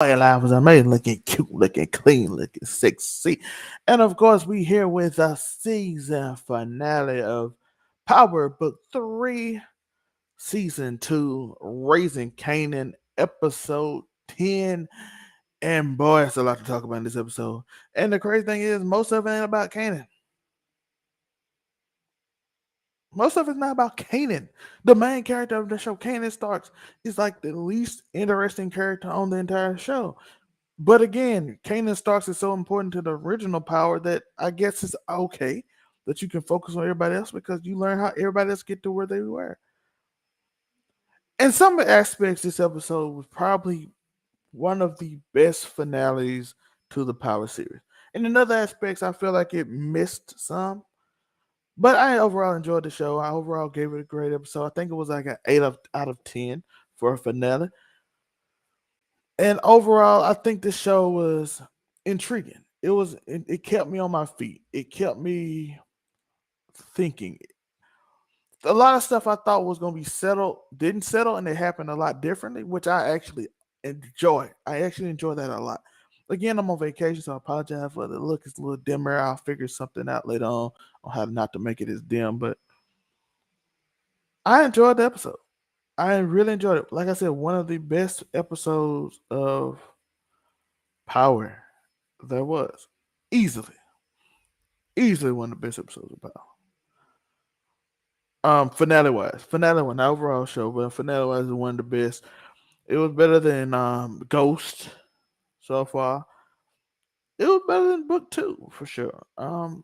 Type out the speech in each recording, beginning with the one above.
life was amazing, looking cute, looking clean, looking sexy. And of course, we here with a season finale of Power Book 3, Season 2, Raising Kanan, Episode 10. And boy, it's a lot to talk about in this episode. And the crazy thing is, most of it ain't about Kanan. Most of it's not about Kanan. The main character of the show, Kanan Starks, is like the least interesting character on the entire show. But again, Kanan Starks is so important to the original Power that I guess it's okay that you can focus on everybody else because you learn how everybody else get to where they were. In some aspects, this episode was probably one of the best finales to the Power series. And in other aspects, I feel like it missed some. But I overall enjoyed the show. I overall gave it a great episode. I think it was like an out of 10 for a finale. And overall, I think the show was intriguing. It kept me on my feet. It kept me thinking. A lot of stuff I thought was gonna be settled didn't settle, and it happened a lot differently, which I actually enjoy. I actually enjoy that a lot. Again, I'm on vacation, so I apologize for the look. It's a little dimmer. I'll figure something out later on how not to make it as dim. But I enjoyed the episode. I really enjoyed it. Like I said, one of the best episodes of Power there was. Easily. Easily one of the best episodes of Power. Finale wise. Finale one, not overall show, but finale wise is one of the best. It was better than Ghost so far. It was better than book two for sure.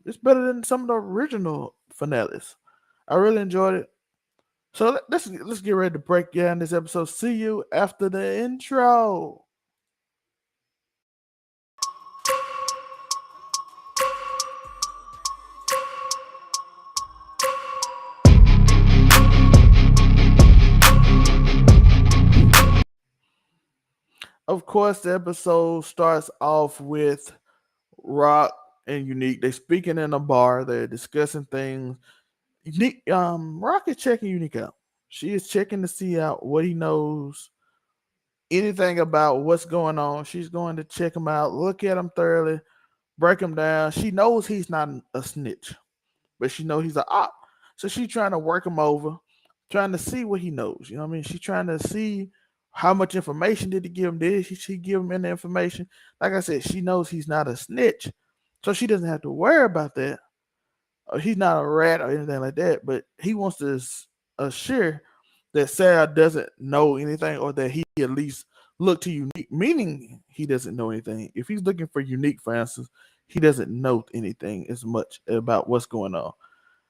It's better than some of the original finales. I really enjoyed it. So let's get ready to break down this episode. See you after the intro. Of course, the episode starts off with Rock and Unique. They're speaking in a bar. They're discussing things. Unique, Rock is checking Unique out. She is checking to see out what he knows, anything about what's going on. She's going to check him out, look at him thoroughly, break him down. She knows he's not a snitch, but she knows he's an op. So she's trying to work him over, trying to see what he knows. You know what I mean? She's trying to see how much information did he give him? Did she give him any information? Like I said, she knows he's not a snitch, so she doesn't have to worry about that. He's not a rat or anything like that, but he wants to assure that Sarah doesn't know anything or that he at least look to Unique, meaning he doesn't know anything. If he's looking for Unique, for instance, he doesn't know anything as much about what's going on.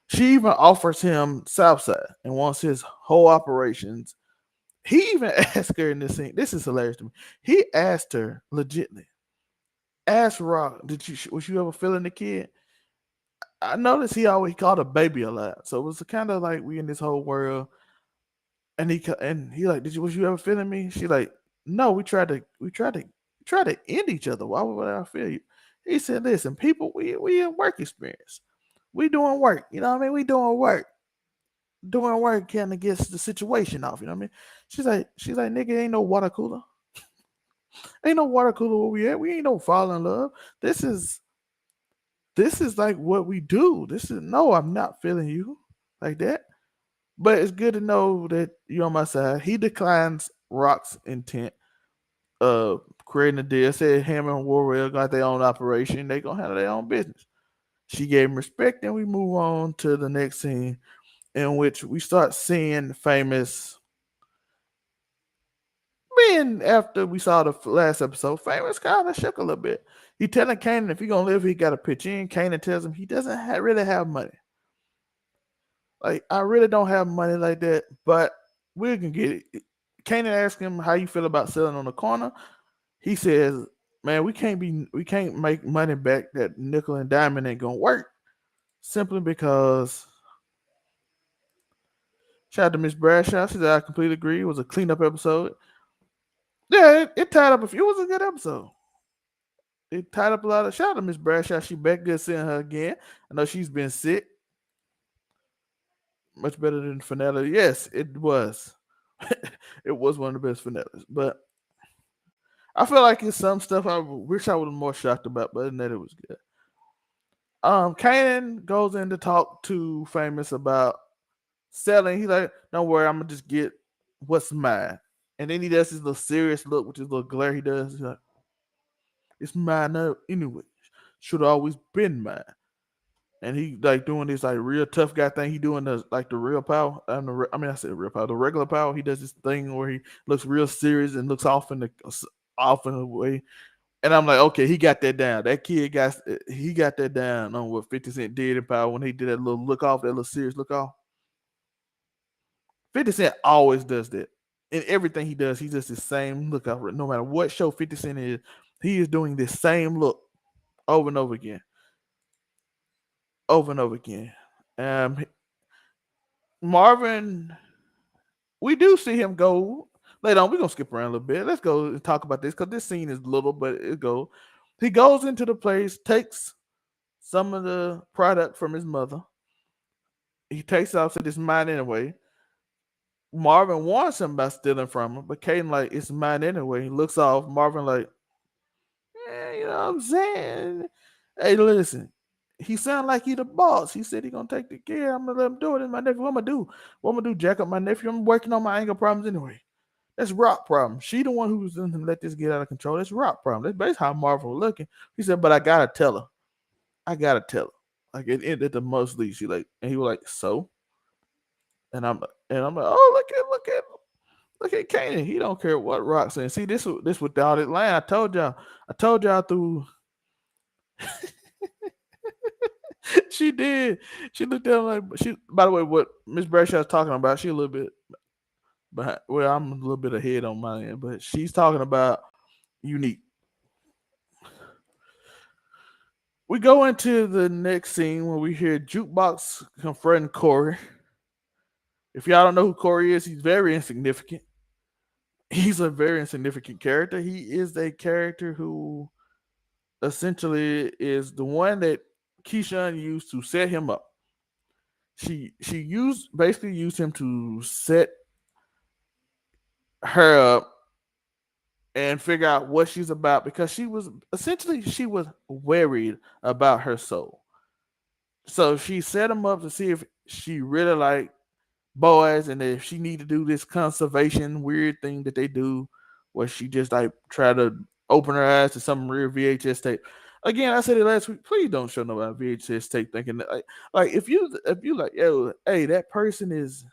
She even offers him Southside and wants his whole operations. He even asked her in this scene. This is hilarious to me. He asked her legitimately, asked Rock, was you ever feeling the kid? I noticed he always called a baby a lot. So it was kind of like we in this whole world. And he like, was you ever feeling me? She like, no, we tried to end each other. Why would I feel you? He said, listen, people, we in work experience. We doing work. You know what I mean? We doing work. Doing work kind of gets the situation off. You know what I mean? She's like, nigga, ain't no water cooler. Ain't no water cooler where we at. We ain't no fall in love. This is like what we do. This is no, I'm not feeling you like that. But it's good to know that you're on my side. He declines Rock's intent of creating a deal. Said him and Warwell got their own operation. They gonna handle their own business. She gave him respect, and we move on to the next scene in which we start seeing Famous. Being after we saw the last episode, Famous kind of shook a little bit. He telling Kanan if he gonna live, he got to pitch in. Kanan tells him he doesn't really have money. Like I really don't have money like that, but we can get it. Kanan asks him how you feel about selling on the corner. He says, "Man, we can't make money back. That nickel and diamond ain't gonna work simply because." Shout out to Miss Bradshaw. She said, "I completely agree. It was a cleanup episode. Yeah, it tied up. It was a good episode. It tied up a lot of. Shout out to Miss Bradshaw. She back good seeing her again. I know she's been sick. Much better than finale. Yes, it was. It was one of the best finales. But I feel like it's some stuff I wish I was more shocked about, but other than that, it was good. Kanan goes in to talk to Famous about selling. He's like, "Don't worry, I'm gonna just get what's mine." And then he does his little serious look with his little glare. He does. He's like, "It's mine now anyway. Should have always been mine." And he like doing this like real tough guy thing. He doing the like the real power. I said real power. The regular power. He does this thing where he looks real serious and looks off in the way. And I'm like, okay, he got that down. That kid got that down on what 50 Cent did in power when he did that little look off, that little serious look off. 50 Cent always does that. In everything he does, he does the same look off. No matter what show 50 Cent is, he is doing this same look over and over again. Over and over again. Um, Marvin, we do see him go later on. We're gonna skip around a little bit. Let's go and talk about this because this scene is little, but it go. He goes into the place, takes some of the product from his mother. He takes it off, said it's mine anyway. Marvin warns him about stealing from him, but Caden like it's mine anyway. He looks off. Marvin like, you know what I'm saying? Hey, listen. He sound like he the boss. He said he gonna take the care. I'm gonna let him do it. It's my nephew. What I'm gonna do? What I'm gonna do? Jack up my nephew. I'm working on my anger problems anyway. That's Rock problem. She the one who's going to let this get out of control. That's Rock problem. That's basically how Marvin was looking. He said, but I gotta tell her. I gotta tell her. Like at the most least, she like, and he was like, so. And I'm like, oh look at Kanan. He don't care what Rock saying. See this without it line. I told y'all through. She did. She looked at him like she. By the way, what Miss Bradshaw's talking about, she a little bit behind. Well, I'm a little bit ahead on my end, but she's talking about Unique. We go into the next scene where we hear Jukebox confronting Corey. If y'all don't know who Corey is, he's very insignificant. He's a very insignificant character. He is a character who essentially is the one that Keyshawn used to set him up. She basically used him to set her up and figure out what she's about because she was worried about her soul. So she set him up to see if she really liked boys and if she need to do this conservation weird thing that they do where she just like try to open her eyes to some real VHS tape. Again, I said it last week. Please don't show nobody VHS tape thinking that, like if you like, yo, hey, that person is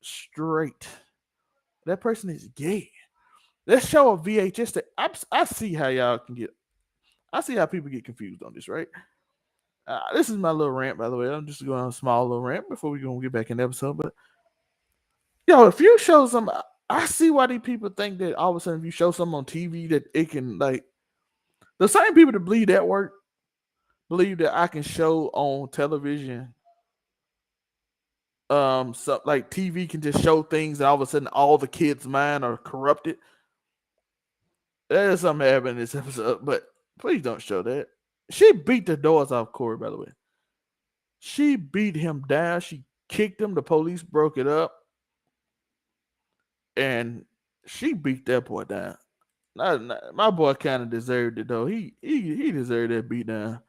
straight. That person is gay. Let's show a VHS tape. I see how y'all can get. I see how people get confused on this, right? This is my little rant, by the way. I'm just going on a small little rant before we gonna get back in the episode. But yo, if you show some, I see why these people think that all of a sudden if you show something on TV that it can like the same people that believe that work believe that I can show on television. So like TV can just show things and all of a sudden all the kids' mind are corrupted. There's something happening in this episode, but please don't show that. She beat the doors off Corey, by the way. She beat him down. She kicked him. The police broke it up. And she beat that boy down. My boy kind of deserved it though. He deserved that beat down.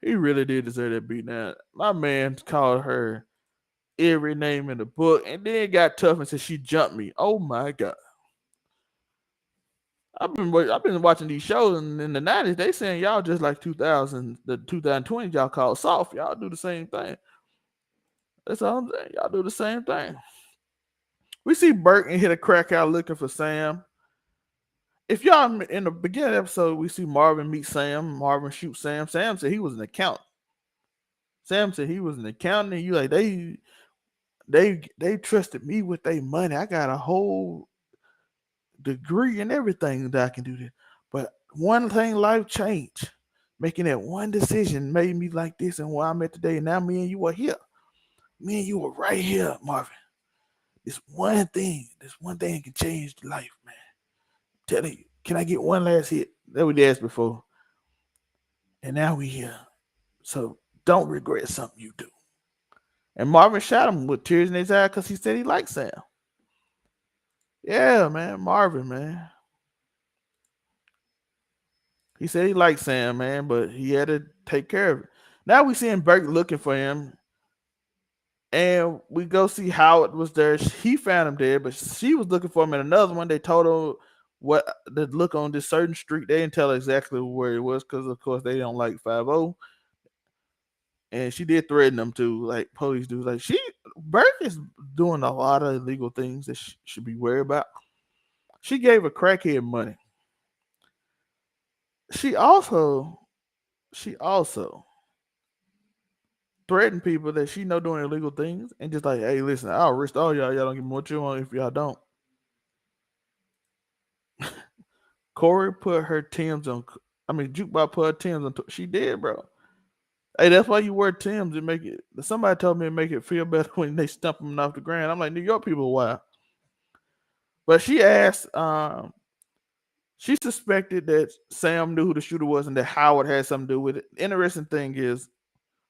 He really did deserve that beat down. My man called her every name in the book, and then got tough and said she jumped me. Oh my god! I've been watching these shows and in the '90s. They saying y'all just like 2000, the 2020 y'all call soft. Y'all do the same thing. That's all I'm saying. Y'all do the same thing. We see Burke and hit a crack out looking for Sam. If y'all in the beginning episode, we see Marvin meet Sam. Marvin shoots Sam. Sam said he was an accountant. Sam said he was an accountant. And you like they trusted me with their money. I got a whole degree and everything that I can do this. But one thing, life changed. Making that one decision made me like this and where I'm at today. And now me and you are here. Me and you are right here, Marvin. This one thing can change life, man. I'm telling you, can I get one last hit? That we asked before. And now we here. So don't regret something you do. And Marvin shot him with tears in his eye because he said he liked Sam. Yeah, man. Marvin, man. He said he liked Sam, man, but he had to take care of it. Now we seeing Burke looking for him, and we go see Howard was there. He found him dead, but she was looking for him in another one. They told her what the look on this certain street. They didn't tell her exactly where it was because, of course, they don't like 50. And she did threaten them too, like police do. Like Burke is doing a lot of illegal things that she should be worried about. She gave a crackhead money. She also, she also threaten people that she know doing illegal things and just like, hey, listen, I'll arrest all y'all. Y'all don't give me what you want if y'all don't. Corey put her Tim's on. I mean, Jukebox put her Tim's on. She did, bro. Hey, that's why you wear Tim's and make it. Somebody told me to make it feel better when they stump them off the ground. I'm like, New York people, why? But she asked. She suspected that Sam knew who the shooter was and that Howard had something to do with it. Interesting thing is,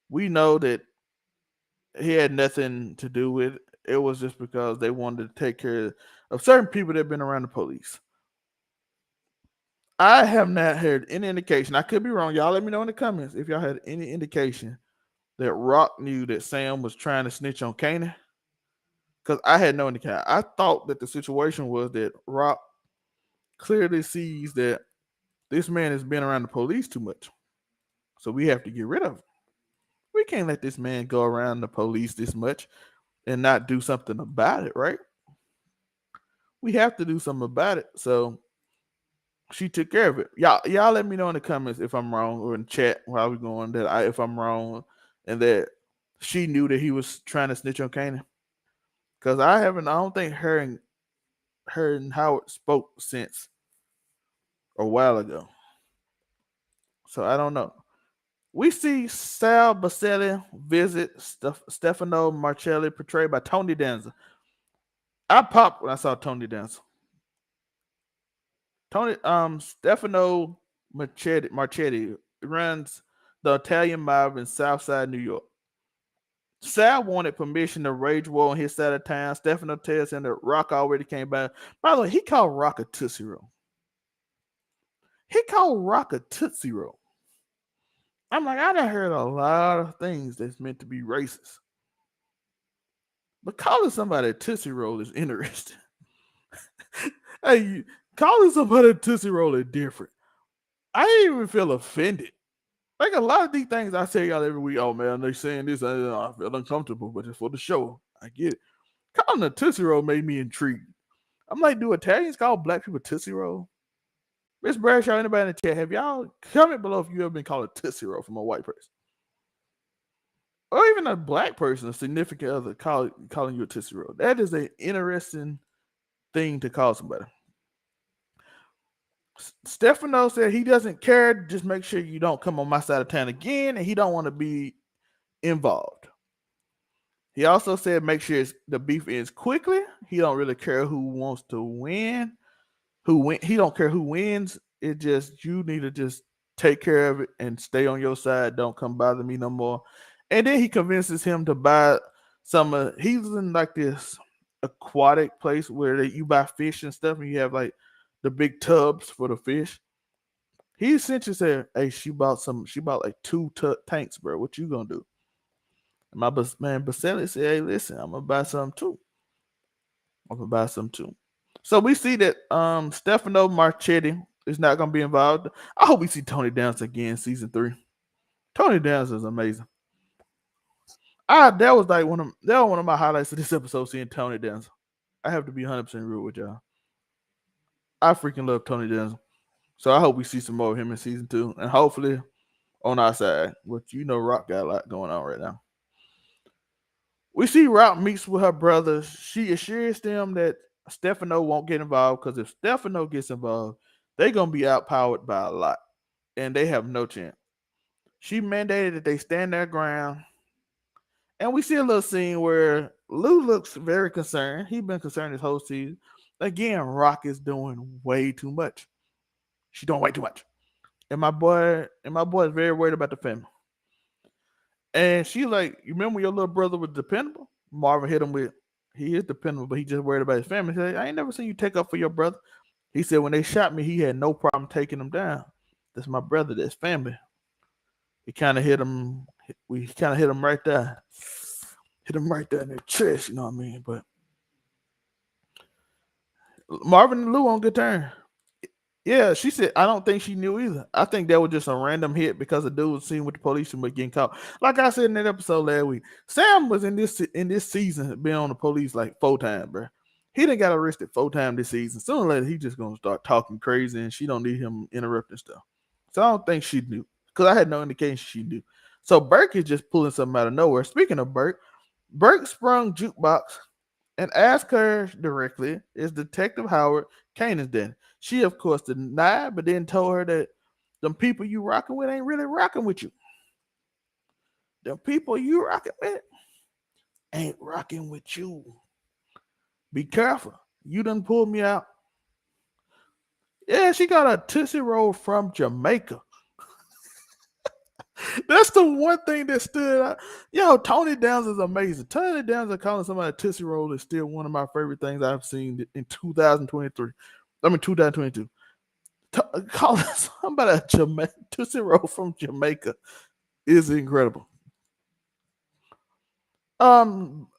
we know that he had nothing to do with it. It was just because they wanted to take care of certain people that have been around the police. I have not heard any indication. I could be wrong. Y'all let me know in the comments if y'all had any indication that Rock knew that Sam was trying to snitch on Kanan. Because I had no indication. I thought that the situation was that Rock clearly sees that this man has been around the police too much. So we have to get rid of him. We can't let this man go around the police this much and not do something about it, right? We have to do something about it. So she took care of it. Y'all let me know in the comments if I'm wrong, or in chat while we're going if I'm wrong and that she knew that he was trying to snitch on Kanan. Because I don't think her and Howard spoke since a while ago. So I don't know. We see Sal Baselli visit Stefano Marcelli, portrayed by Tony Danza. I popped when I saw Tony Danza. Stefano Marchetti runs the Italian mob in Southside New York. Sal wanted permission to rage war on his side of town. Stefano tells him that Rock already came by. By the way, he called Rock a Tootsie Roll. He called Rock a Tootsie Roll. I'm like, I done heard a lot of things that's meant to be racist. But calling somebody a Tootsie Roll is interesting. Hey, calling somebody a Tootsie Roll is different. I didn't even feel offended. Like a lot of these things I say y'all every week, oh man, they saying this, I feel uncomfortable, but it's for the show. I get it. Calling a Tootsie Roll made me intrigued. I'm like, do Italians call black people Tootsie Roll? Miss Bradshaw, anybody in the chat, have y'all comment below if you ever been called a Tootsie Roll from a white person? Or even a black person, a significant other, calling you a Tootsie Roll. That is an interesting thing to call somebody. Stefano said he doesn't care. Just make sure you don't come on my side of town again, and he don't want to be involved. He also said make sure the beef ends quickly. He don't really care who wants to win. He don't care who wins. It just you need to just take care of it and stay on your side. Don't come bother me no more. And then he convinces him to buy some. He's in like this aquatic place where you buy fish and stuff, and you have like the big tubs for the fish. He essentially said, "Hey, she bought like 2 tanks, bro. What you gonna do?" And my man Baselli said, "Hey, listen, I'm gonna buy some too. So we see that Stefano Marchetti is not gonna be involved. I hope we see Tony Danza again, season 3. Tony Danza is amazing. That was one of my highlights of this episode, seeing Tony Danza. I have to be 100% real with y'all. I freaking love Tony Danza. So I hope we see some more of him in season 2, and hopefully on our side. But Rock got a lot going on right now. We see Rock meets with her brothers. She assures them that Stefano won't get involved, because if Stefano gets involved, they're going to be outpowered by a lot, and they have no chance. She mandated that they stand their ground, and we see a little scene where Lou looks very concerned. He's been concerned this whole season. Again, Rock is doing way too much. She's doing way too much. And my boy is very worried about the family. And she like, you remember your little brother was dependable? Marvin hit him with, he is dependable, but he just worried about his family. He said, I ain't never seen you take up for your brother. He said when they shot me, he had no problem taking him down. That's my brother. That's family. He kind of hit him. We kind of hit him right there. Hit him right there in the chest. You know what I mean? But Marvin and Lou on good terms. Yeah, she said I don't think she knew either. I think that was just a random hit because the dude was seen with the police and was getting caught. Like I said in that episode last week, Sam was in this season been on the police like 4 times, bro. He done got arrested 4 times this season. Sooner or later, he just gonna start talking crazy, and she don't need him interrupting stuff. So I don't think she knew because I had no indication she knew. So Burke is just pulling something out of nowhere. Speaking of Burke, Burke sprung Jukebox and asked her directly, "Is Detective Howard Kanan's daddy?" She, of course, denied, but then told her that them people you rocking with ain't really rocking with you. The people you rocking with ain't rocking with you. Be careful. You done pulled me out. Yeah, she got a Tootsie Roll from Jamaica. That's the one thing that stood out. Yo, Tony Downs is amazing. Tony Downs calling somebody a Tootsie Roll is still one of my favorite things I've seen in 2023. I mean, 2022. Calling somebody a Tootsie Roll from Jamaica is incredible. Um,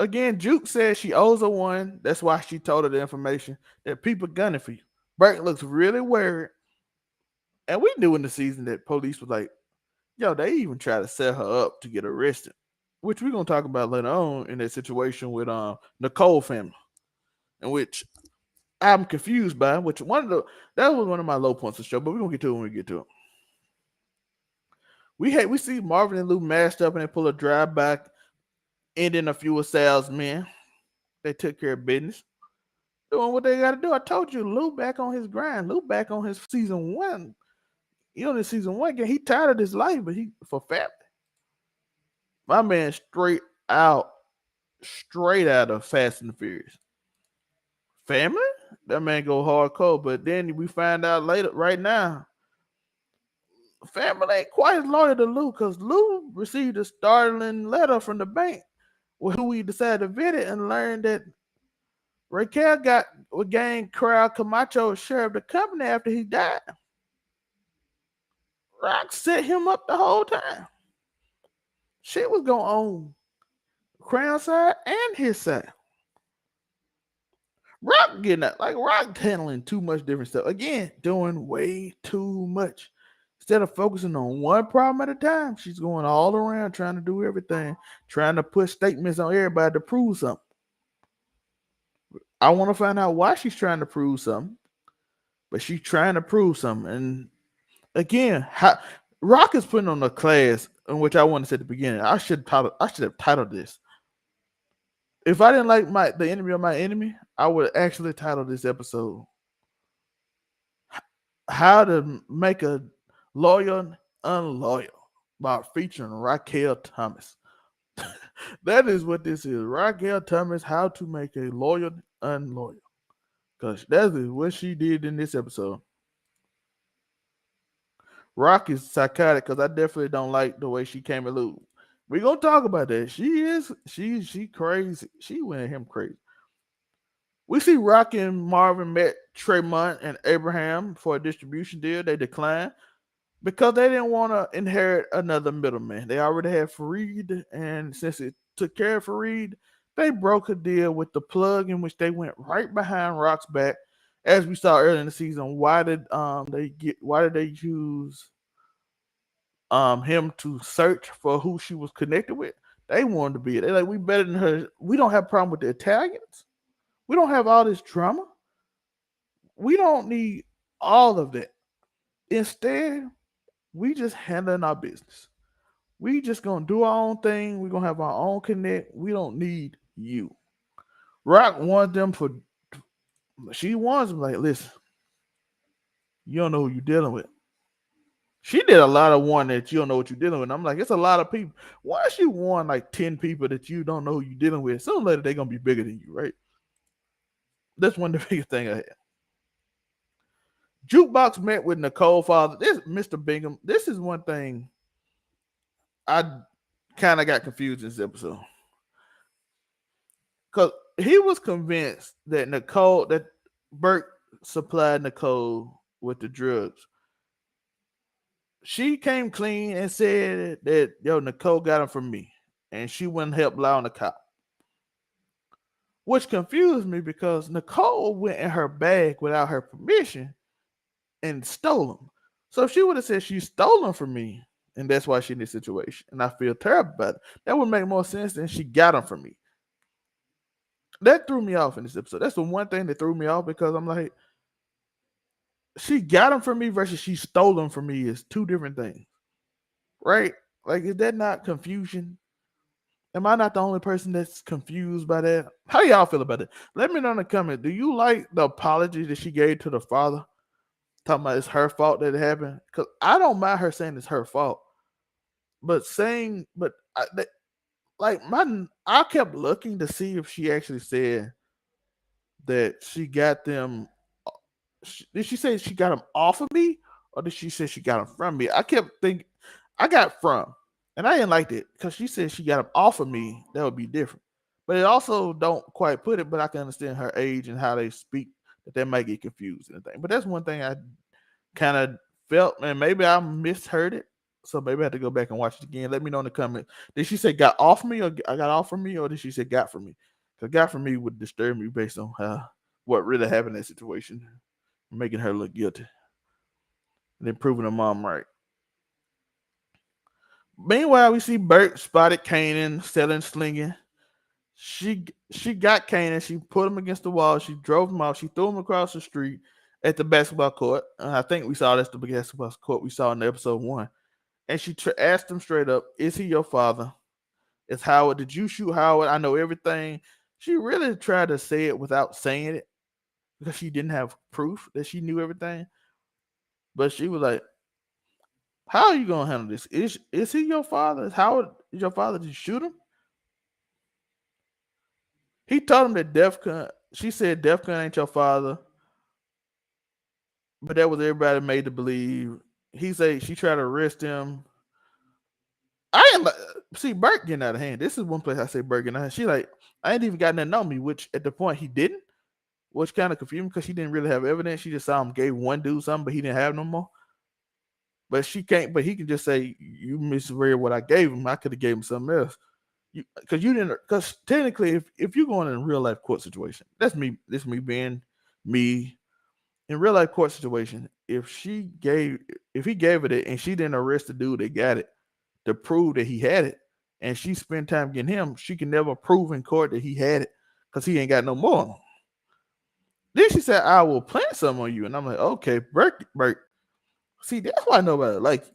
Again, Juke says she owes her one. That's why she told her the information that people gunning for you. Burke looks really worried, and we knew in the season that police was like, "Yo, they even try to set her up to get arrested," which we're gonna talk about later on in that situation with Nicole family, in which I'm confused by. Which that was one of my low points of the show, but we're gonna get to it when we get to it. We see Marvin and Lou mashed up and they pull a drive back, ending a few of Sal's men. They took care of business, doing what they got to do. I told you, Lou back on his grind. Lou back on his season one. You know, this season one game, he tired of his life, but he for family. My man out, straight out of Fast and the Furious. Family? That man go hardcore, but then we find out later, right now, family ain't quite as loyal to Lou because Lou received a startling letter from the bank with who we decided to visit and learned that Raquel got gained Corral Camacho share of the company after he died. Rock set him up the whole time. Shit was going on Crown side and his side. Rock getting that, like Rock handling too much different stuff. Again, doing way too much. Instead of focusing on one problem at a time, she's going all around trying to do everything, trying to put statements on everybody to prove something. I want to find out why she's trying to prove something, but she's trying to prove something. And again, Rock is putting on a class in which I wanted to say at the beginning. I should have titled this. If I didn't like the enemy of my enemy, I would actually title this episode "How to Make a Loyal Unloyal" by featuring Raquel Thomas. That is what this is. Raquel Thomas, how to make a loyal unloyal. Because that is what she did in this episode. Rock is psychotic because I definitely don't like the way she came at Lou. We're gonna talk about that. She crazy. She went at him crazy. We see Rock and Marvin met Tremont and Abraham for a distribution deal. They declined because they didn't want to inherit another middleman. They already had Fareed, and since it took care of Fareed, they broke a deal with the plug in which they went right behind Rock's back. As we saw earlier in the season, why did they use him to search for who she was connected with? They wanted to be it. They like, we better than her. We don't have a problem with the Italians. We don't have all this drama. We don't need all of that. Instead, we just handling our business. We just gonna do our own thing. We're gonna have our own connect. We don't need you. Rock wants them for she wants them like, listen, you don't know who you're dealing with. She did a lot of warning that you don't know what you're dealing with. And I'm like, it's a lot of people. Once you warn like 10 people that you don't know who you're dealing with, sooner or later they're gonna be bigger than you, right? That's one of the biggest thing I had. Jukebox met with Nicole father. This Mr. Bingham. This is one thing I kind of got confused in this episode. Because he was convinced that Burke supplied Nicole with the drugs. She came clean and said that Nicole got him from me, and she wouldn't help lie on the cop, which confused me because Nicole went in her bag without her permission and stole them. So if she would have said she stole them from me, and that's why she in this situation, and I feel terrible about it, that would make more sense than she got them from me. That threw me off in this episode. That's the one thing that threw me off because I'm like, she got them from me versus she stole them from me is two different things, right? Like, is that not confusion? Am I not the only person that's confused by that? How y'all feel about it? Let me know in the comment. Do you like the apology that she gave to the father? Talking about it's her fault that it happened? Because I don't mind her saying it's her fault. But saying, like, I kept looking to see if she actually said that she got them. Did she say she got them off of me? Or did she say she got them from me? I kept thinking, I got from. And I didn't like it because she said she got them off of me. That would be different. But it also don't quite put it, but I can understand her age and how they speak that might get confused and thing. But that's one thing I kind of felt, and maybe I misheard it. So maybe I have to go back and watch it again. Let me know in the comments. Did she say got off me or I got off from me, or did she say got from me? Because got from me would disturb me based on what really happened in that situation, making her look guilty and then proving her mom right. Meanwhile, we see Burke spotted Kanan selling slinging. She got Kanan. She put him against the wall. She drove him out. She threw him across the street at the basketball court. I think we saw that's the basketball court we saw in the episode 1. And she asked him straight up, "Is he your father? It's Howard. Did you shoot Howard? I know everything." She really tried to say it without saying it because she didn't have proof that she knew everything. But she was like, "How are you gonna handle this? Is he your father? Is Howard is your father? Did you shoot him?" He told him that Defcon. She said Defcon ain't your father, but that was everybody made to believe. He said she tried to arrest him. I am see Burke getting out of hand. This is one place I say Burke getting out of hand. She like, I ain't even got nothing on me, which at the point he didn't, which kind of confused me because she didn't really have evidence. She just saw him gave one dude something, but he didn't have no more. But she can't. But he can just say you misread what I gave him. I could have gave him something else. Because you didn't. Because technically, if you're going in a real life court situation, that's me. This me being me in real life court situation. If he gave it and she didn't arrest the dude that got it to prove that he had it, and she spent time getting him, she can never prove in court that he had it because he ain't got no more. Then she said, "I will plant some on you," and I'm like, "Okay, Burke. See, that's why nobody like you.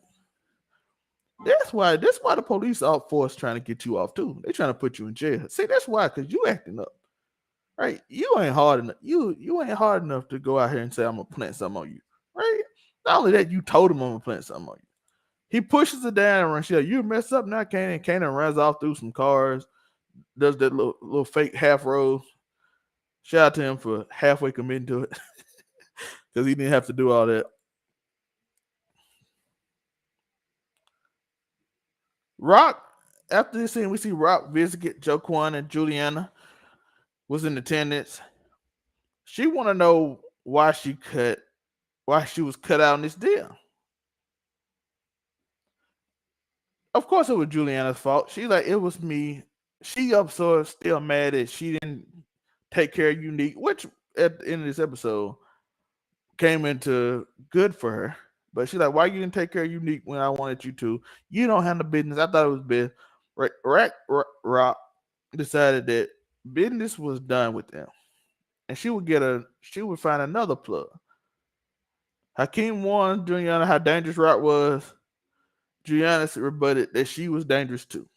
That's why the police force trying to get you off too. They trying to put you in jail. See, that's why, because you acting up. Right? You ain't hard enough. You ain't hard enough to go out here and say I'm gonna plant something on you. Right? Not only that, you told him I'm gonna plant something on you. He pushes her down and runs. She's like, "You messed up now, Kanan." Kanan runs off through some cars, does that little fake half roll. Shout out to him for halfway committing to it. Because he didn't have to do all that. Rock, after this scene, we see Rock visit Joaquin and Juliana was in attendance. She want to know why she was cut out in this deal. Of course, it was Juliana's fault. She like it was me. She upset, still mad that she didn't take care of Unique, which at the end of this episode came into good for her. But she's like, "Why you didn't take care of Unique when I wanted you to? You don't handle business." I thought it was best. Rock decided that business was done with them, and she would find another plug. Hakeem warned Juliana how dangerous Rock was. Juliana rebutted that she was dangerous too.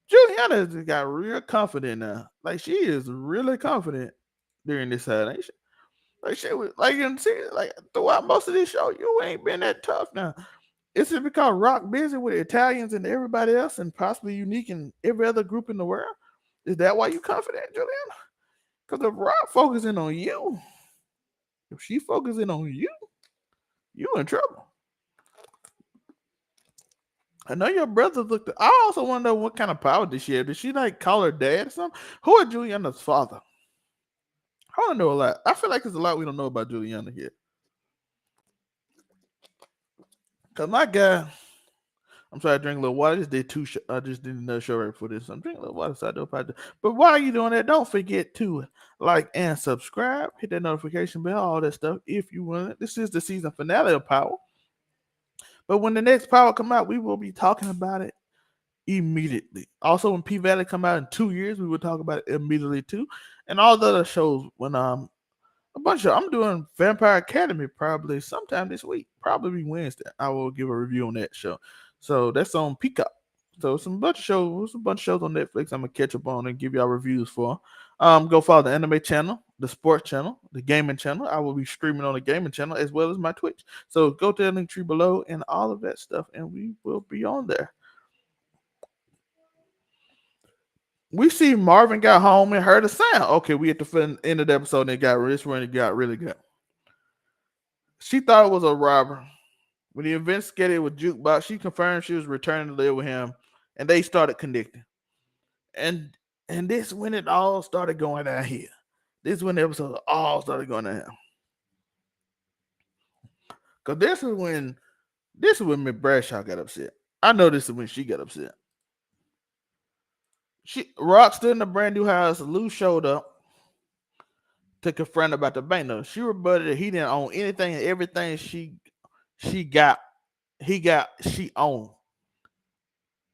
Juliana got real confident now. Like she is really confident during this side. Like she was like you see like throughout most of this show, you ain't been that tough now. Is it because Rock busy with Italians and everybody else and possibly Unique and every other group in the world? Is that why you confident, Juliana? Because if Rock focusing on you, if she focusing on you in trouble. I know your brother looked. I also want to know what kind of power did she have? Did she like call her dad or something? Who is Juliana's father? I want to know a lot. I feel like there's a lot we don't know about Juliana here. Cause my guy, I'm sorry, I drink a little water. I just did I just did another show right before this. I'm drinking a little water, so I do apologize. But while you doing that, don't forget to like and subscribe, hit that notification bell, all that stuff. If you want it, this is the season finale of Power. But when the next Power come out, we will be talking about it immediately. Also, when P Valley come out in 2 years, we will talk about it immediately too. And all the other shows when a bunch of I'm doing Vampire Academy probably sometime this week, probably Wednesday. I will give a review on that show. So that's on Peacock. So some bunch of shows on Netflix. I'm gonna catch up on and give y'all reviews for. Go follow the anime channel, the sports channel, the gaming channel. I will be streaming on the gaming channel as well as my Twitch. So go to the link tree below and all of that stuff, and we will be on there. We see Marvin got home and heard a sound. Okay, we at the end of the episode and it got this when it got really good. She thought it was a robber. When the investigated with Jukebox, she confirmed she was returning to live with him, and they started connecting. And and this when it all started going down here. This is when the episode all started going down. Cause this is when Miss Bradshaw got upset. I know this is when she got upset. Rock stood in the brand new house. Lou showed up to confront about the bank note. She rebutted that he didn't own anything and everything she got she owned.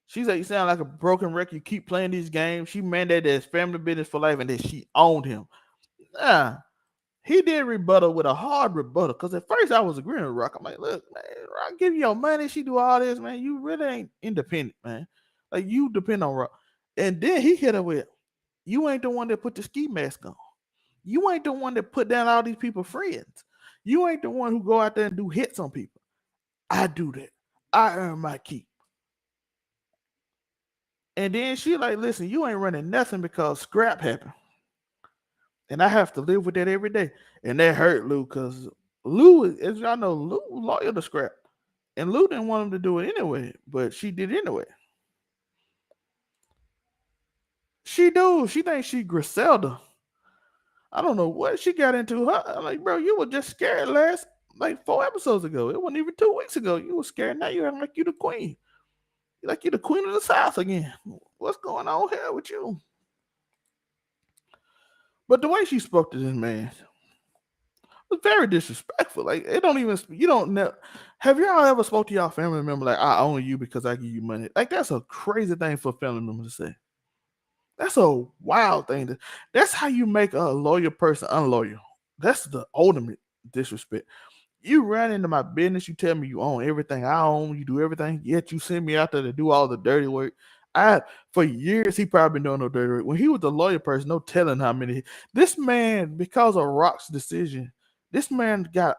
She said, "You sound like a broken record. You keep playing these games." She mandated that his family business for life and that she owned him. Nah, he did rebuttal with a hard rebuttal. Because at first I was agreeing with Rock. I'm like, look, man, Rock give you your money. She do all this, man. You really ain't independent, man. Like, you depend on Rock. And then he hit her with, you ain't the one that put the ski mask on. You ain't the one that put down all these people friends. You ain't the one who go out there and do hits on people. I do that. I earn my keep. And then she like, listen, you ain't running nothing because scrap happened. And I have to live with that every day. And that hurt Lou because Lou, as y'all know, Lou loyal to scrap. And Lou didn't want him to do it anyway, but she did anyway. She do. She thinks she Griselda. I don't know what she got into. Her like, bro, you were just scared last like 4 episodes ago. It wasn't even 2 weeks ago. You were scared. Now you acting like you the queen. Like you the queen of the South again. What's going on here with you? But the way she spoke to this man was very disrespectful. Like it don't even you don't know. Have y'all ever spoke to y'all family member like I own you because I give you money? Like that's a crazy thing for a family member to say. That's a wild thing. That's how you make a loyal person unloyal. That's the ultimate disrespect. You run into my business, you tell me you own everything I own, you do everything, yet you send me out there to do all the dirty work. I for years he probably been doing no dirty work. When he was a lawyer person, no telling how many this man, because of Rock's decision, this man got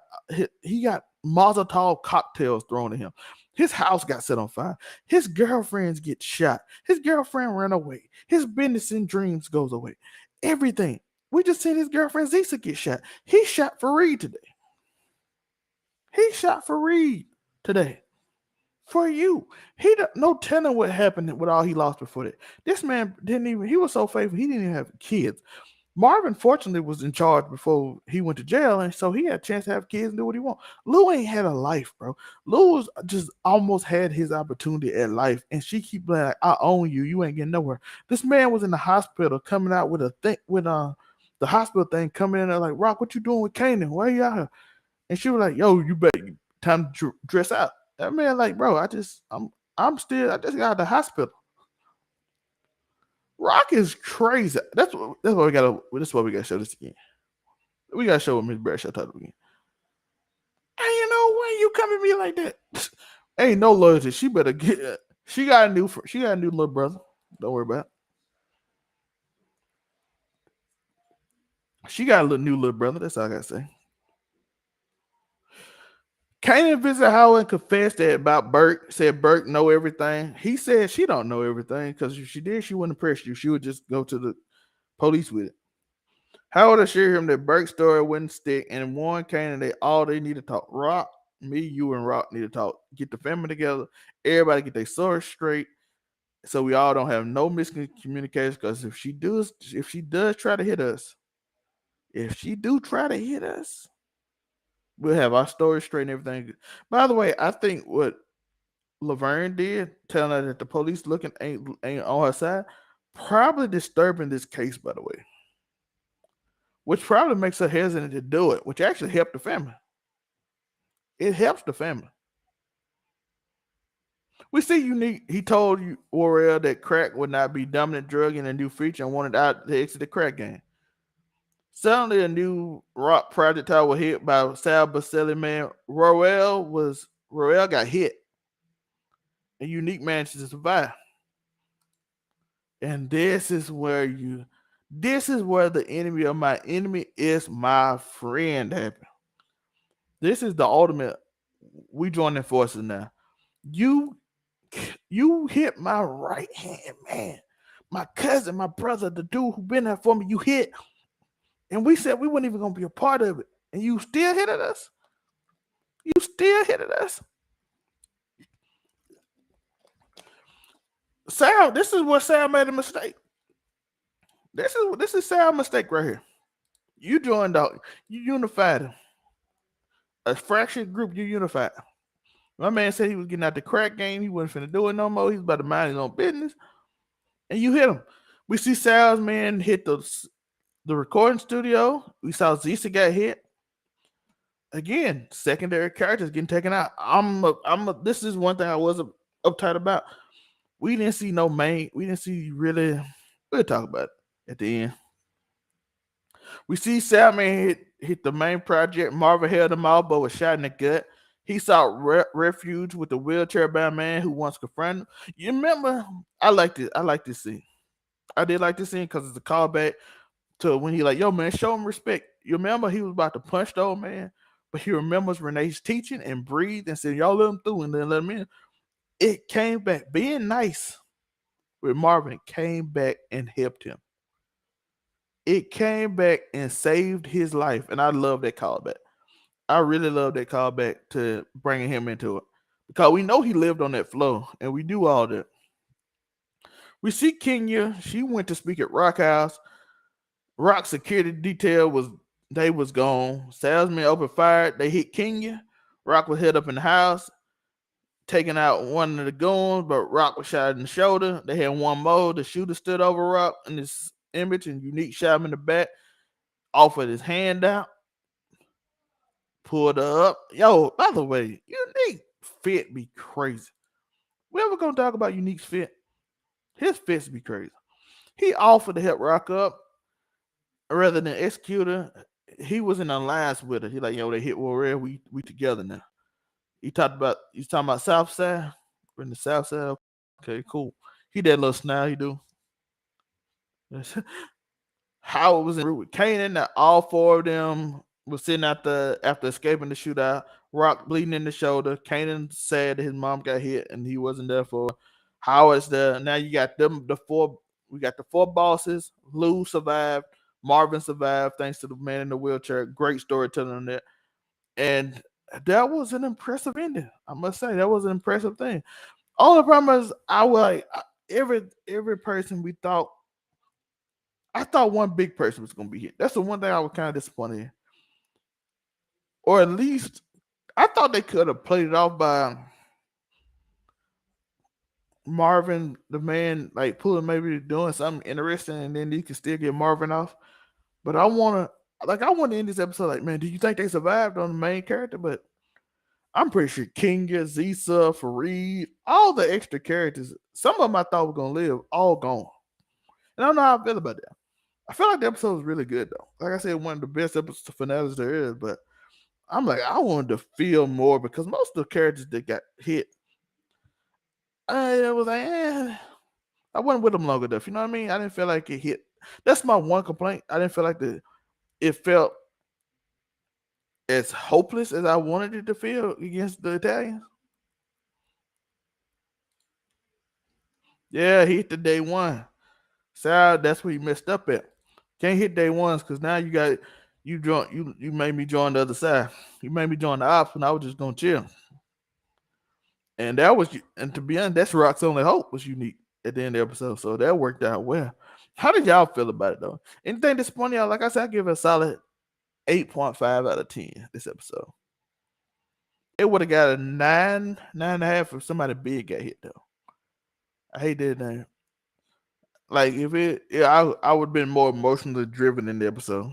he got Molotov cocktails thrown at him. His house got set on fire. His girlfriends get shot. His girlfriend ran away. His business and dreams goes away. Everything. We just seen his girlfriend Zisa get shot. He shot Fareed today. He shot Fareed today for you. No telling what happened with all he lost before that. This man didn't even. He was so faithful. He didn't even have kids. Marvin fortunately was in charge before he went to jail, and so he had a chance to have kids and do what he want. Lou ain't had a life, bro. Lou was just almost had his opportunity at life, and she keep like, "I own you. You ain't getting nowhere." This man was in the hospital, coming out with a thing with the hospital thing coming in there like, "Rock, what you doing with Kanan? Why you out here?" And she was like, "Yo, you better time to dress out." That man, like, bro, I'm still, I just got out of the hospital. Rock is crazy. That's why we gotta. That's why we gotta show this again. We gotta show what Miss Bradshaw talked again. Ain't no way you come at me like that. Ain't no loyalty. She better get. She got a new. She got a new little brother. Don't worry about it. She got a new little brother. That's all I gotta say. Kanan visited Howard and confessed that about Burke. Said Burke know everything. He said she don't know everything because if she did, she wouldn't press you. She would just go to the police with it. Howard assured him that Burke's story wouldn't stick and warned Kanan that all they need to talk. Rock, me, you, and Rock need to talk. Get the family together. Everybody get their story straight, so we all don't have no miscommunications. Because if she does try to hit us, if she do try to hit us, We'll have our story straight and everything. By the way, I think what Laverne did, telling her that the police looking ain't on her side, probably disturbing this case. By the way, which probably makes her hesitant to do it, which actually helped the family. It helps the family. We see Unique. He told Warrell that crack would not be dominant drug in the new future and wanted out to exit the crack game. Suddenly, a new rock projectile was hit by Sal Baselli man. Roel got hit, and Unique managed to survive. And this is where the enemy of my enemy is my friend happened. This is the ultimate. We joining forces now. You you hit my right hand man, my cousin, my brother, the dude who been there for me. You hit, and we said we weren't even gonna be a part of it, and you still hit at us. You still hit at us. Sal, this is where Sal made a mistake. This is Sal's mistake right here. You joined out. You unified a fractured group. You unified. My man said he was getting out the crack game. He wasn't finna do it no more. He was about to mind his own business, and you hit him. We see Sal's man hit the recording studio. We saw Zisa got hit. Again, secondary characters getting taken out. This is one thing I was uptight about. We didn't see no main. We didn't see really. We'll talk about it at the end. We see Salman hit the main project. Marvin held him off, but was shot in the gut. He sought refuge with the wheelchair-bound man who once confronted him. You remember? I like this. I like this scene. I did like this scene because it's a callback to when he like, yo, man, show him respect. You remember he was about to punch the old man, but he remembers Renee's teaching and breathed and said, y'all let him through and then let him in. It came back. Being nice with Marvin came back and helped him. It came back and saved his life. And I love that callback. I really love that callback to bringing him into it. Because we know he lived on that floor and we do all that. We see Kenya. She went to speak at Rock House. Rock security detail was gone. Salesman opened fire. They hit Kenya. Rock was held up in the house, taking out one of the goons, but Rock was shot in the shoulder. They had one more. The shooter stood over Rock in this image, and Unique shot him in the back, offered his hand out, pulled her up. Yo, by the way, Unique fit be crazy. We ever gonna talk about Unique's fit? His fits be crazy. He offered to help Rock up rather than execute her. He was in alliance with her. He like, yo, they hit Warrior. We together now. He's talking about South Side. We're in the South Side. Okay, cool. He that little snide he do. Howard was in route with Kanan. That all four of them was sitting after escaping the shootout. Rock bleeding in the shoulder. Kanan said his mom got hit and he wasn't there for her. Howard's there. Now you got them we got the four bosses. Lou survived. Marvin survived thanks to the man in the wheelchair. Great storytelling on that. And that was an impressive ending. I must say that was an impressive thing. All the problem is I was like every person we thought. I thought one big person was going to be hit. That's the one thing I was kind of disappointed in. Or at least I thought they could have played it off by Marvin, the man, like pulling maybe doing something interesting, and then you can still get Marvin off. But I want to end this episode like, man, do you think they survived on the main character? But I'm pretty sure Kinga, Zisa, Fareed, all the extra characters, some of them I thought were going to live, all gone. And I don't know how I feel about that. I feel like the episode was really good, though. Like I said, one of the best episodes finales there is, but I'm like, I wanted to feel more because most of the characters that got hit, I was like, I wasn't with them long enough. You know what I mean? I didn't feel like it hit. That's my one complaint. I didn't feel like it felt as hopeless as I wanted it to feel against the Italians. Yeah, he hit the day one. Sal, that's where he messed up at. Can't hit day ones because now you made me join the other side. You made me join the ops and I was just gonna chill. And to be honest, that's Rock's only hope was Unique at the end of the episode. So that worked out well. How did y'all feel about it though? Anything disappointing y'all? Like I said, I give it a solid 8.5 out of 10 this episode. it would have got a 9.5 if somebody big got hit though. I hate that name. Like if it, yeah, I would have been more emotionally driven in the episode.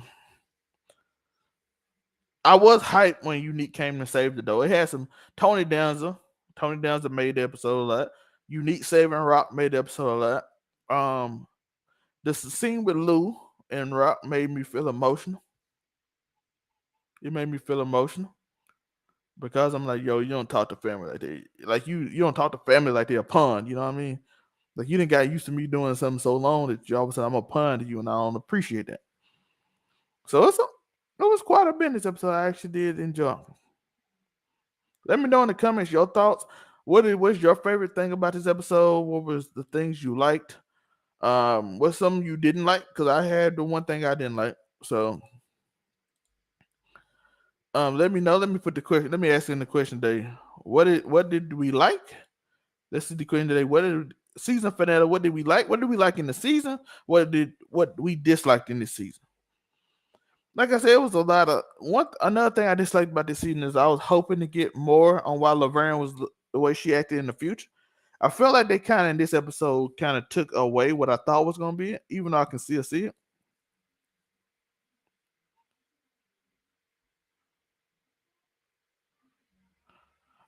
I was hyped when Unique came and saved it though. It had some Tony Danza. Tony Danza made the episode a lot. Unique saving Rock made the episode a lot. The scene with Lou and Rock made me feel emotional. It made me feel emotional because I'm like, yo, you don't talk to family like that. Like you don't talk to family like they're a pun. You know what I mean? Like you didn't got used to me doing something so long that you all of a sudden I'm a pun to you, and I don't appreciate that. So it was quite a bit in this episode. I actually did enjoy. Let me know in the comments your thoughts. What's your favorite thing about this episode? What was the things you liked? What's something you didn't like? Because I had the one thing I didn't like. So let me know. Let me put the question. Let me ask you in the question today. What did we like? This is the question today. What did season finale? What did we like? What did we like in the season? What we disliked in this season? Like I said, it was a lot of another thing I disliked about this season is I was hoping to get more on why Laverne was the way she acted in the future. I felt like they kind of in this episode kind of took away what I thought was going to be, even though I can still see it.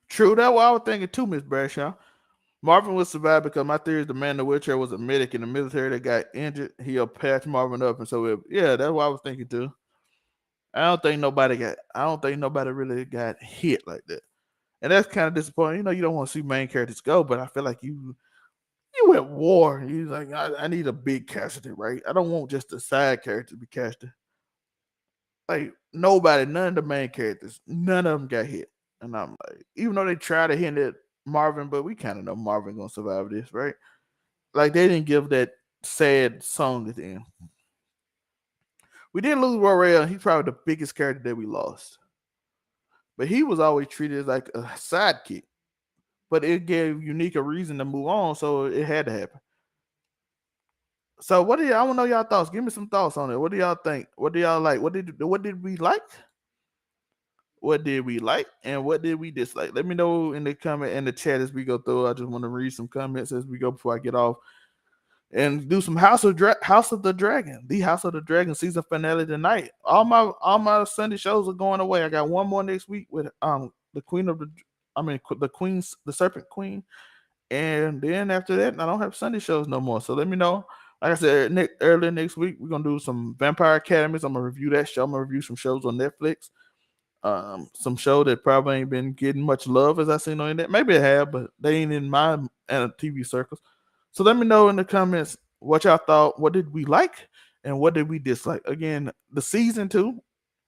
True, that's what I was thinking too, Miss Bradshaw. Marvin would survive because my theory is the man in the wheelchair was a medic in the military that got injured. He'll patch Marvin up, and so yeah, that's what I was thinking too. I don't think nobody got. I don't think nobody really got hit like that, and that's kind of disappointing. You know, you don't want to see main characters go, but I feel like you at war. You like I need a big casualty, right? I don't want just a side character to be casualty. Like nobody, none of the main characters, none of them got hit, and I'm like, even though they try to hint at Marvin, but we kind of know Marvin gonna survive this, right? Like they didn't give that sad song at the end. We did lose Royale. He's probably the biggest character that we lost, but he was always treated as like a sidekick. But it gave Unique a reason to move on, so it had to happen. So what do y'all? I want to know y'all thoughts. Give me some thoughts on it. What do y'all think? What do y'all like? What did we like? What did we like? And what did we dislike? Let me know in the comment and the chat as we go through. I just want to read some comments as we go before I get off and do some House of the Dragon, the House of the Dragon season finale tonight. All my Sunday shows are going away. I got one more next week with the Queen of the Queen's the Serpent Queen, and then after that I don't have Sunday shows no more. So let me know. Like I said earlier next week, we're gonna do some Vampire Academies. I'm gonna review that show. I'm gonna review some shows on Netflix. Some show that probably ain't been getting much love as I seen on internet. Maybe it have, but they ain't in my TV circles. So let me know in the comments what y'all thought. What did we like and what did we dislike? Again, the season 2. I'm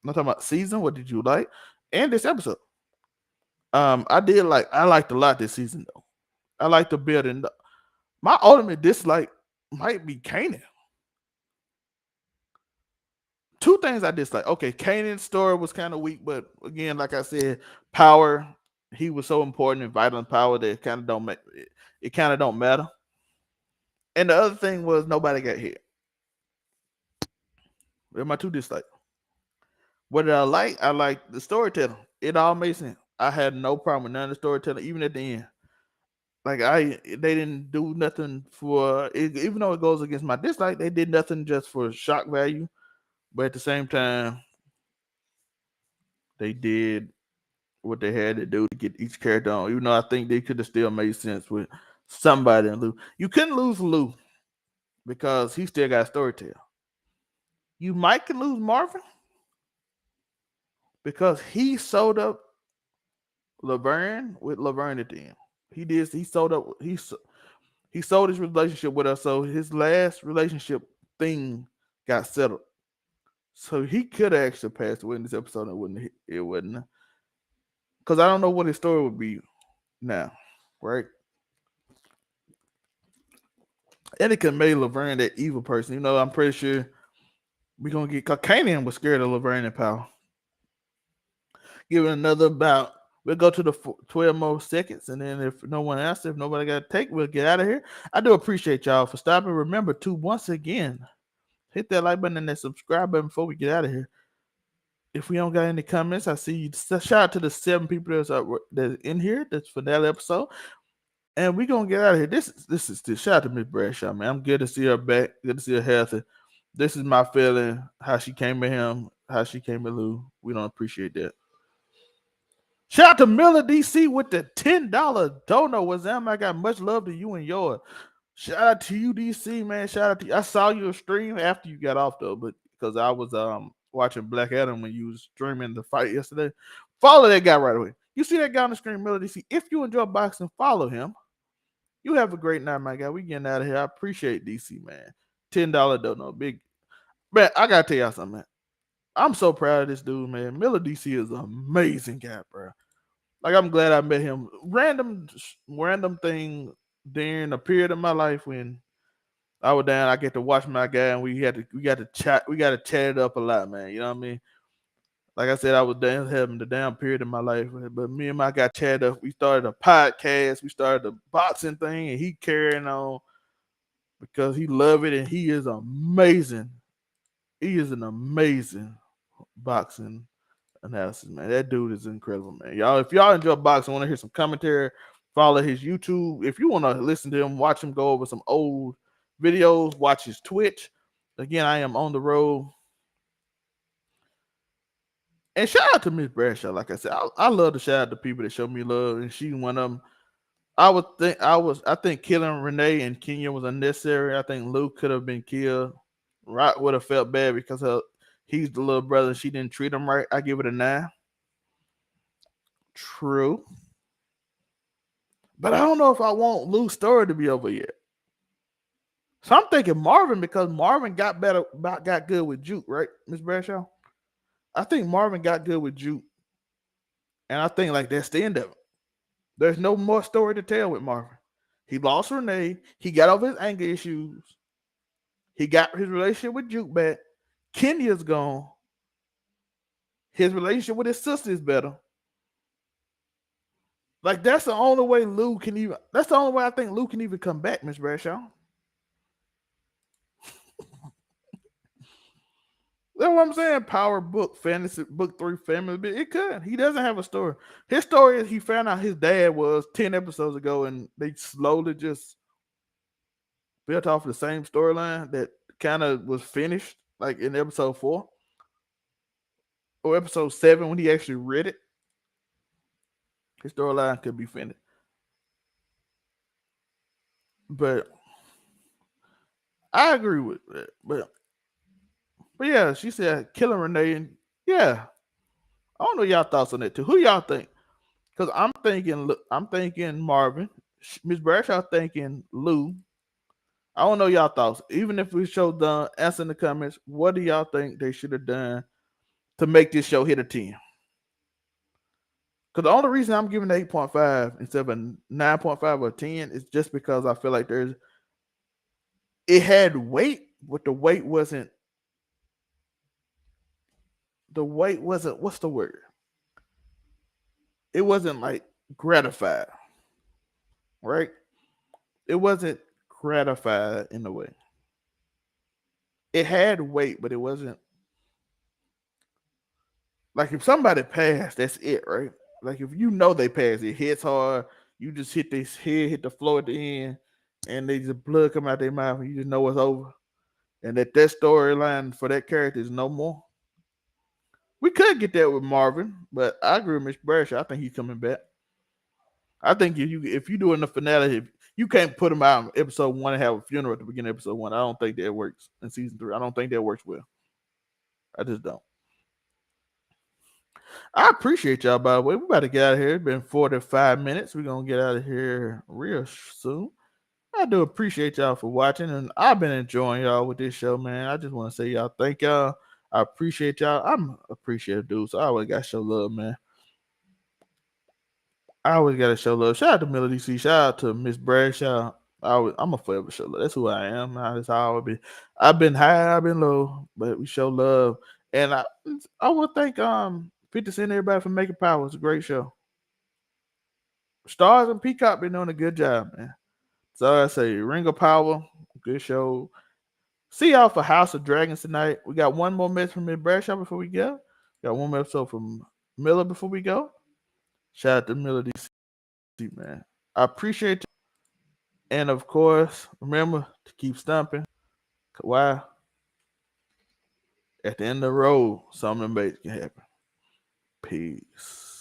not talking about season. What did you like? And this episode. I liked a lot this season though. I like the building. My ultimate dislike might be Kanan. Two things I dislike. Okay, Kanan's story was kind of weak, but again, like I said, power. He was so important in vital power that it kind of don't make it kind of don't matter. And the other thing was nobody got hit. They're my two dislikes. What did I like? I liked the storytelling. It all made sense. I had no problem with none of the storytelling, even at the end. Like they didn't do nothing for it, even though it goes against my dislike. They did nothing just for shock value, but at the same time, they did what they had to do to get each character on. Even though I think they could have still made sense with somebody in Lou. You couldn't lose Lou because he still got a story to tell. You might can lose Marvin because he sold up Laverne with Laverne at the end. He did. He sold up. He sold his relationship with us, so his last relationship thing got settled. So he could have actually passed away in this episode. It wouldn't. Because I don't know what his story would be now, right? And it could make Laverne that evil person. You know, I'm pretty sure we're gonna get. Cause Kanan was scared of Laverne and Powell. Give it another about. We'll go to the 12 more seconds, and then if no one else, if nobody got to take, we'll get out of here. I do appreciate y'all for stopping. Remember to once again hit that like button and that subscribe button before we get out of here. If we don't got any comments, I see you. Shout out to the 7 people that's in here. That's for that episode. And we gonna get out of here. This shout out to Miss Bradshaw, man. I'm good to see her back. Good to see her healthy. This is my feeling. How she came at him. How she came at Lou. We don't appreciate that. Shout out to Miller DC with the $10 dono. Was Am I got much love to you and yours. Shout out to you, DC, man. Shout out to you. I saw your stream after you got off though, but because I was watching Black Adam when you was streaming the fight yesterday. Follow that guy right away. You see that guy on the screen, Miller DC. If you enjoy boxing, follow him. You have a great night, my guy. We getting out of here. I appreciate DC, man. $10 dono. Big man, I gotta tell y'all something, man. I'm so proud of this dude, man. Miller DC is an amazing guy, bro. Like I'm glad I met him. Random thing during a period of my life when I was down. I get to watch my guy, and we got to chat. We got to chat it up a lot, man. You know what I mean? Like I said, I was down having the down period of my life, but me and my guy chatted up. We started a podcast. We started a boxing thing, and he carrying on because he love it, and he is amazing. He is an amazing boxing analysis, man. That dude is incredible, man. Y'all, if y'all enjoy boxing, want to hear some commentary, follow his YouTube. If you want to listen to him, watch him go over some old videos, watch his Twitch. Again, I am on the road. And shout out to Miss Bradshaw. Like I said, I love to shout out to people that show me love, and she one of them. I think killing Renee and Kenya was unnecessary. I think Luke could have been killed. Rock would have felt bad because he's the little brother. She didn't treat him right. I give it a 9. True. But I don't know if I want Lou's story to be over yet. So I'm thinking Marvin, because Marvin got good with Juke, right, Miss Bradshaw? I think Marvin got good with Juke. And I think like that's the end of it. There's no more story to tell with Marvin. He lost Renee. He got over his anger issues. He got his relationship with Juke back. Kenya's gone. His relationship with his sister is better. Like that's the only way Lou can even. That's the only way I think Lou can even come back, Miss Bradshaw. That's what I'm saying. Power book, fantasy book 3, family. It could. He doesn't have a story. His story is he found out his dad was 10 episodes ago, and they slowly just built off the same storyline that kind of was finished, like in episode 4 or episode 7 when he actually read it. His storyline could be finished, but I agree with that. But yeah, she said killing Renee, and yeah, I don't know y'all thoughts on that too. Who y'all think? Because I'm thinking Marvin, Miss Bradshaw thinking Lou. I don't know y'all thoughts. Even if we show done, answer in the comments. What do y'all think they should have done to make this show hit a 10? Because the only reason I'm giving it 8.5 instead of a 9.5 or 10 is just because I feel like it had weight, but the weight wasn't. What's the word? It wasn't like gratified, right? It wasn't gratified in a way. It had weight, but it wasn't like if somebody passed, that's it, right? Like if you know they passed, it hits hard. You just hit this head, hit the floor at the end, and they just blood come out their mouth, and you just know it's over. And that storyline for that character is no more. We could get that with Marvin, but I agree with Miss Bradshaw. I think he's coming back. I think if you doing the finale, you can't put him out in episode 1 and have a funeral at the beginning of episode 1. I don't think that works in season 3. I don't think that works well. I just don't. I appreciate y'all, by the way. We're about to get out of here. It's been 45 minutes. We're going to get out of here real soon. I do appreciate y'all for watching, and I've been enjoying y'all with this show, man. I just want to say y'all thank y'all. I appreciate y'all. I'm appreciative dude, so I always got to show love, man. I always got to show love. Shout out to Melody C. Shout out to Miss Bradshaw. I'm a forever show love. That's who I am. That's how I always be. I've been high, I've been low, but we show love. And I want to thank 50 Cent everybody for making power. It's a great show. Stars and Peacock been doing a good job, man. So I say Ring of Power, good show. See y'all for House of Dragons tonight. We got one more message from Miss Bradshaw before we go. Got one more episode from Miller before we go. Shout out to Miller DC, man. I appreciate you. And of course, remember to keep stomping. Why? At the end of the road, something amazing can happen. Peace.